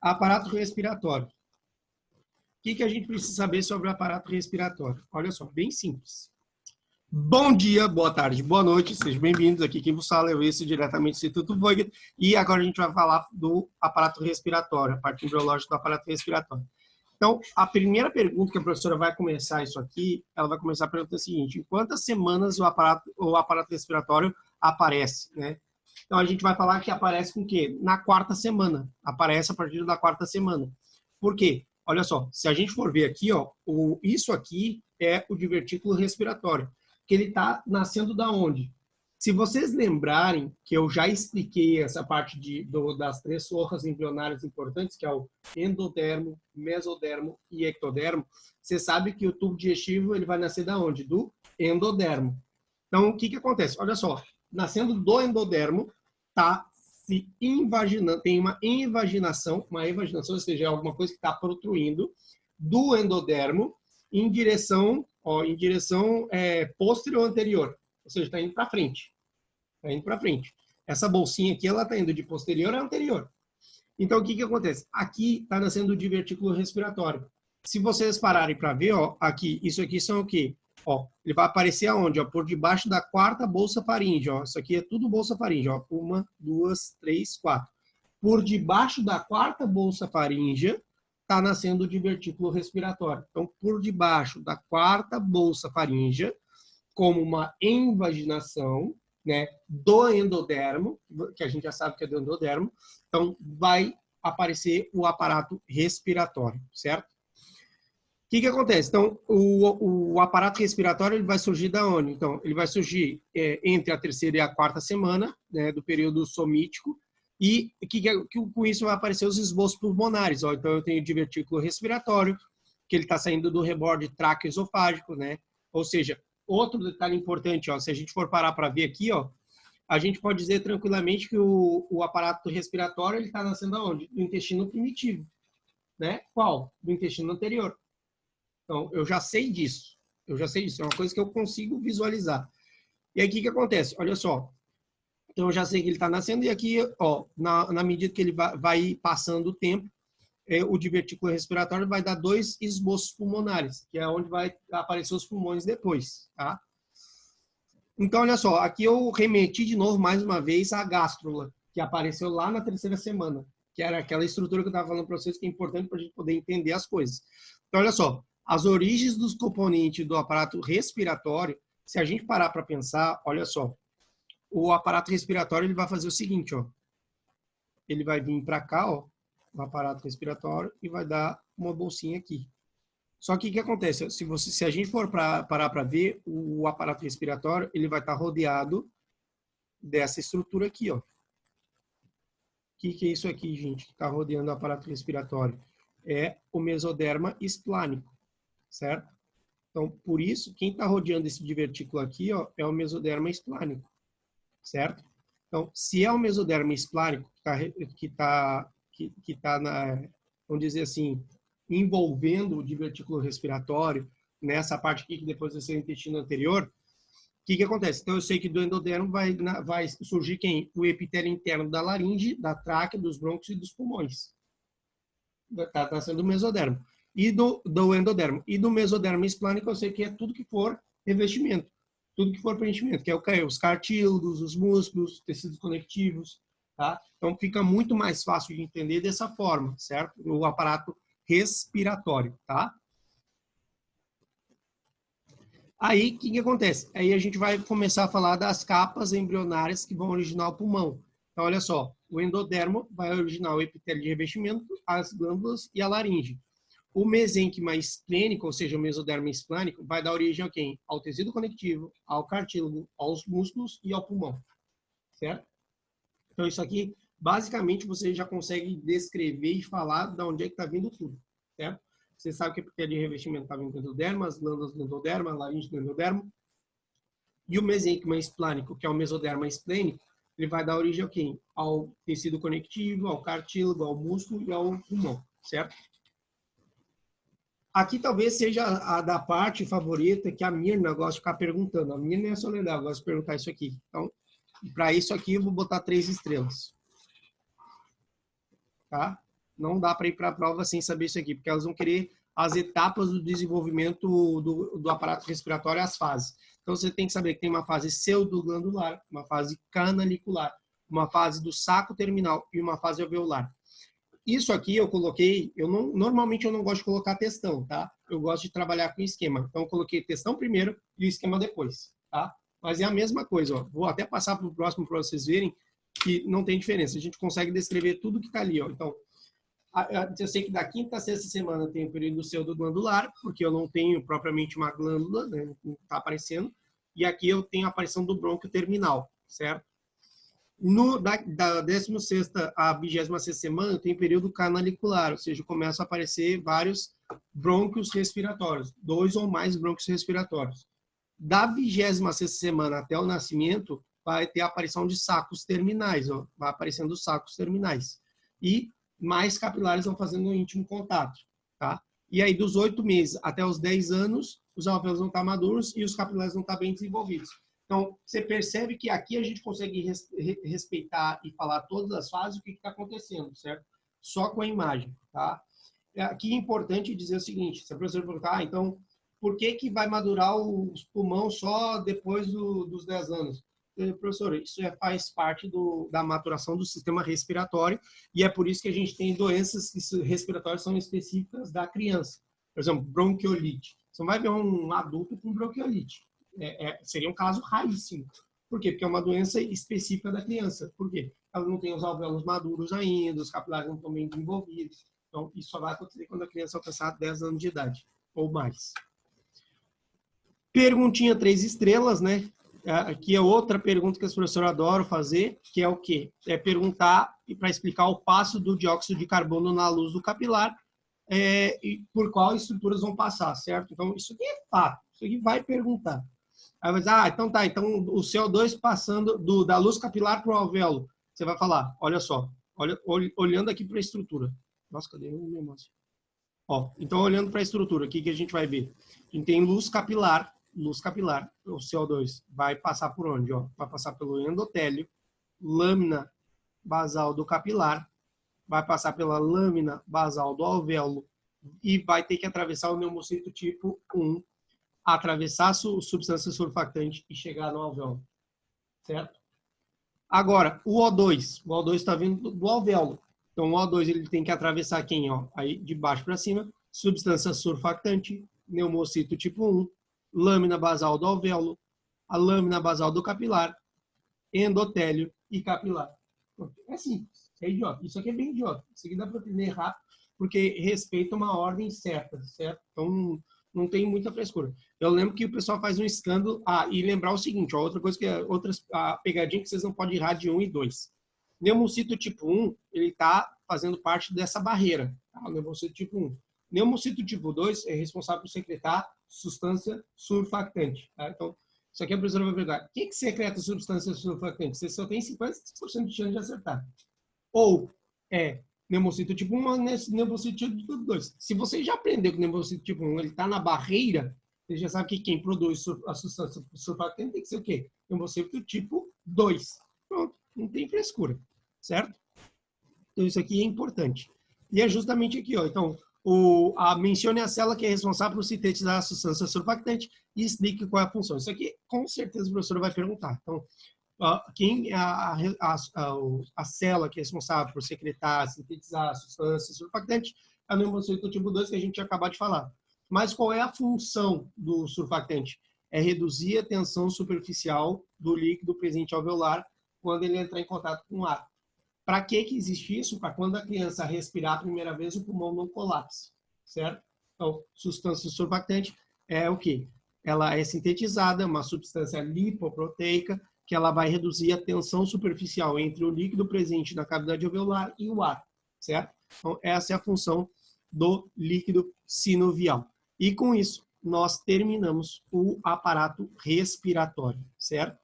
Aparato respiratório. O que a gente precisa saber sobre o aparato respiratório? Olha só, bem simples. Bom dia, boa tarde, boa noite, sejam bem-vindos. Aqui quem vos fala é o Esse, diretamente do Instituto Voigt. E agora a gente vai falar do aparato respiratório, a parte embriológica do aparato respiratório. Então, a primeira pergunta que a professora vai começar isso aqui, ela vai começar a pergunta seguinte: em quantas semanas o aparato respiratório aparece, né? Então, a gente vai falar que aparece com o quê? Na quarta semana. Aparece a partir da quarta semana. Por quê? Olha só, se a gente for ver aqui, ó, isso aqui é o divertículo respiratório, que ele está nascendo da onde? Se vocês lembrarem que eu já expliquei essa parte das três forras embrionárias importantes, que é o endodermo, mesodermo e ectodermo, você sabe que o tubo digestivo ele vai nascer da onde? Do endodermo. Então, o que acontece? Olha só, nascendo do endodermo, tá se invaginando, tem uma invaginação, ou seja, é alguma coisa que está protruindo do endodermo em direção posterior anterior, ou seja, está indo para frente. Está indo para frente. Essa bolsinha aqui, ela está indo de posterior a anterior. Então, o que acontece? Aqui está nascendo o divertículo respiratório. Se vocês pararem para ver, ó, aqui, isso aqui são o quê? Ó, ele vai aparecer aonde? Ó, por debaixo da quarta bolsa faríngea. Ó. Isso aqui é tudo bolsa faríngea. Ó. 1, 2, 3, 4. Por debaixo da quarta bolsa faríngea está nascendo o divertículo respiratório. Então, por debaixo da quarta bolsa faríngea, como uma invaginação, né, do endodermo, que a gente já sabe que é do endodermo, então vai aparecer o aparato respiratório, certo? O que acontece? Então, o aparato respiratório ele vai surgir da onde? Então, ele vai surgir entre a terceira e a quarta semana, né, do período somítico, e com isso vai aparecer os esboços pulmonares. Ó. Então, eu tenho o divertículo respiratório, que ele está saindo do reborde tráqueo-esofágico, né? Ou seja, outro detalhe importante, ó, se a gente for parar para ver aqui, ó, a gente pode dizer tranquilamente que o aparato respiratório está nascendo aonde? No intestino primitivo. Né? Qual? Do intestino anterior. Então, eu já sei disso. É uma coisa que eu consigo visualizar. E aí, o que acontece? Olha só. Então, eu já sei que ele está nascendo e aqui, ó, na medida que ele vai passando o tempo, o divertículo respiratório vai dar 2 esboços pulmonares, que é onde vai aparecer os pulmões depois, tá? Então, olha só, aqui eu remeti de novo, mais uma vez, a gástrula, que apareceu lá na terceira semana, que era aquela estrutura que eu estava falando para vocês, que é importante para a gente poder entender as coisas. Então, olha só, as origens dos componentes do aparato respiratório, se a gente parar para pensar, olha só, o aparato respiratório ele vai fazer o seguinte, ó, ele vai vir para cá, ó, o aparato respiratório, e vai dar uma bolsinha aqui. Só que o que acontece? Se a gente for parar para ver, o aparato respiratório ele vai estar rodeado dessa estrutura aqui, ó. O que é isso aqui, gente, que está rodeando o aparato respiratório? É o mesoderma esplânico, certo? Então, por isso, quem está rodeando esse divertículo aqui, ó, é o mesoderma esplânico, certo? Então, se é o mesoderma esplânico que tá vamos dizer assim, envolvendo o divertículo respiratório, nessa parte aqui que depois vai ser o intestino anterior, o que acontece? Então, eu sei que do endodermo vai surgir quem? O epitélio interno da laringe, da tráquea, dos brônquios e dos pulmões. Está sendo o mesodermo. E do endodermo. E do mesodermo esplânico, eu sei que é tudo que for revestimento. Tudo que for preenchimento, que é os cartílagos, os músculos, tecidos conectivos, tá? Então, fica muito mais fácil de entender dessa forma, certo? O aparato respiratório, tá? Aí, o que acontece? Aí a gente vai começar a falar das capas embrionárias que vão originar o pulmão. Então, olha só, o endodermo vai originar o epitélio de revestimento, as glândulas e a laringe. O mesênquima esplênico, ou seja, o mesoderma esplânico, vai dar origem a quem? Ao tecido conectivo, ao cartílago, aos músculos e ao pulmão, certo? Então, isso aqui, basicamente, você já consegue descrever e falar de onde é que está vindo tudo, certo? Você sabe que o epitélio de revestimento está vindo do endodermo, as glândulas do endodermo, a laringe do endodermo. E o mesênquima esplânico, que é o mesoderma esplênico, ele vai dar origem a quem? Ao tecido conectivo, ao cartílago, ao músculo e ao pulmão, certo? Aqui talvez seja a da parte favorita que a Mirna gosta de ficar perguntando. A Mirna e a Soledad gostam de perguntar isso aqui. Então, para isso aqui, eu vou botar 3 estrelas. Tá? Não dá para ir para a prova sem saber isso aqui, porque elas vão querer as etapas do desenvolvimento do aparato respiratório, as fases. Então, você tem que saber que tem uma fase pseudoglandular, uma fase canalicular, uma fase do saco terminal e uma fase alveolar. Isso aqui eu coloquei, normalmente eu não gosto de colocar textão, tá? Eu gosto de trabalhar com esquema. Então, eu coloquei textão primeiro e o esquema depois, tá? Mas é a mesma coisa, ó. Vou até passar para o próximo para vocês verem que não tem diferença. A gente consegue descrever tudo que está ali, ó. Então, eu sei que da quinta a sexta semana tem o período pseudoglandular, porque eu não tenho propriamente uma glândula, né? Não está aparecendo. E aqui eu tenho a aparição do brônquio terminal, certo? Da 16ª à 26ª semana tem período canalicular, ou seja, começam a aparecer vários brônquios respiratórios, 2 ou mais brônquios respiratórios. Da 26ª semana até o nascimento, vai ter a aparição de sacos terminais, ó, vai aparecendo os sacos terminais. E mais capilares vão fazendo um íntimo contato, tá? E aí, dos 8 meses até os 10 anos, os alvéolos vão estar maduros e os capilares vão estar bem desenvolvidos. Então, você percebe que aqui a gente consegue respeitar e falar todas as fases, o que está acontecendo, certo? Só com a imagem, tá? Aqui é importante dizer o seguinte, se a professora perguntar, então, por que vai madurar os pulmões só depois dos 10 anos? Professor, isso faz parte da maturação do sistema respiratório e é por isso que a gente tem doenças respiratórias que são específicas da criança. Por exemplo, bronquiolite. Você não vai ver um adulto com bronquiolite. Seria um caso raríssimo. Por quê? Porque é uma doença específica da criança. Por quê? Ela não tem os alvéolos maduros ainda, os capilares não estão bem desenvolvidos. Então, isso só vai acontecer quando a criança alcançar 10 anos de idade ou mais. Perguntinha 3 estrelas, né? Aqui é outra pergunta que as professoras adoram fazer, que é o quê? É perguntar para explicar o passo do dióxido de carbono na luz do capilar e por qual estruturas vão passar, certo? Então, isso aqui é fato. Isso aqui vai perguntar. Aí vai dizer, então tá, então o CO2 passando da luz capilar para o alvéolo. Você vai falar, olha só, olhando aqui para a estrutura. Nossa, cadê o negócio? Ó, então, olhando para a estrutura, o que a gente vai ver? A gente tem luz capilar, o CO2 vai passar por onde? Ó? Vai passar pelo endotélio, lâmina basal do capilar, vai passar pela lâmina basal do alvéolo e vai ter que atravessar o pneumocito tipo 1, atravessar a substância surfactante e chegar no alvéolo, certo? Agora, o O2 está vindo do alvéolo. Então, o O2 ele tem que atravessar quem? Ó? Aí, de baixo para cima, substância surfactante, pneumocito tipo 1, lâmina basal do alvéolo, a lâmina basal do capilar, endotélio e capilar. É simples, é idiota. Isso aqui é bem idiota. Isso aqui dá para aprender rápido, porque respeita uma ordem certa, certo? Então, não tem muita frescura. Eu lembro que o pessoal faz um escândalo. E lembrar o seguinte, ó, outra coisa a pegadinha que vocês não podem errar de 1 e 2. Pneumocito tipo 1, ele está fazendo parte dessa barreira. Tá? O pneumocito tipo 1. Pneumocito tipo 2 é responsável por secretar substância surfactante. Tá? Então, isso aqui a professora vai perguntar. O que secreta substância surfactante? Você só tem 50% de chance de acertar. Ou é pneumocito tipo 1 ou pneumocito tipo 2. Se você já aprendeu que o pneumocito tipo 1 está na barreira, você já sabe que quem produz a substância surfactante tem que ser o quê? Pneumocito tipo 2. Pronto, não tem frescura, certo? Então isso aqui é importante. E é justamente aqui, ó. Então, mencione a célula que é responsável por sintetizar a substância surfactante e explique qual é a função. Isso aqui, com certeza, o professor vai perguntar. Então, quem é a célula que é responsável por secretar, sintetizar a substância surfactante é o pneumocito tipo 2, que a gente tinha acabado de falar. Mas qual é a função do surfactante? É reduzir a tensão superficial do líquido presente alveolar quando ele entrar em contato com o ar. Para que existe isso? Para quando a criança respirar a primeira vez, o pulmão não colapse, certo? Então, substância surfactante é o quê? Ela é sintetizada, uma substância lipoproteica, que ela vai reduzir a tensão superficial entre o líquido presente na cavidade alveolar e o ar, certo? Então, essa é a função do líquido sinovial. E com isso, nós terminamos o aparato respiratório, certo?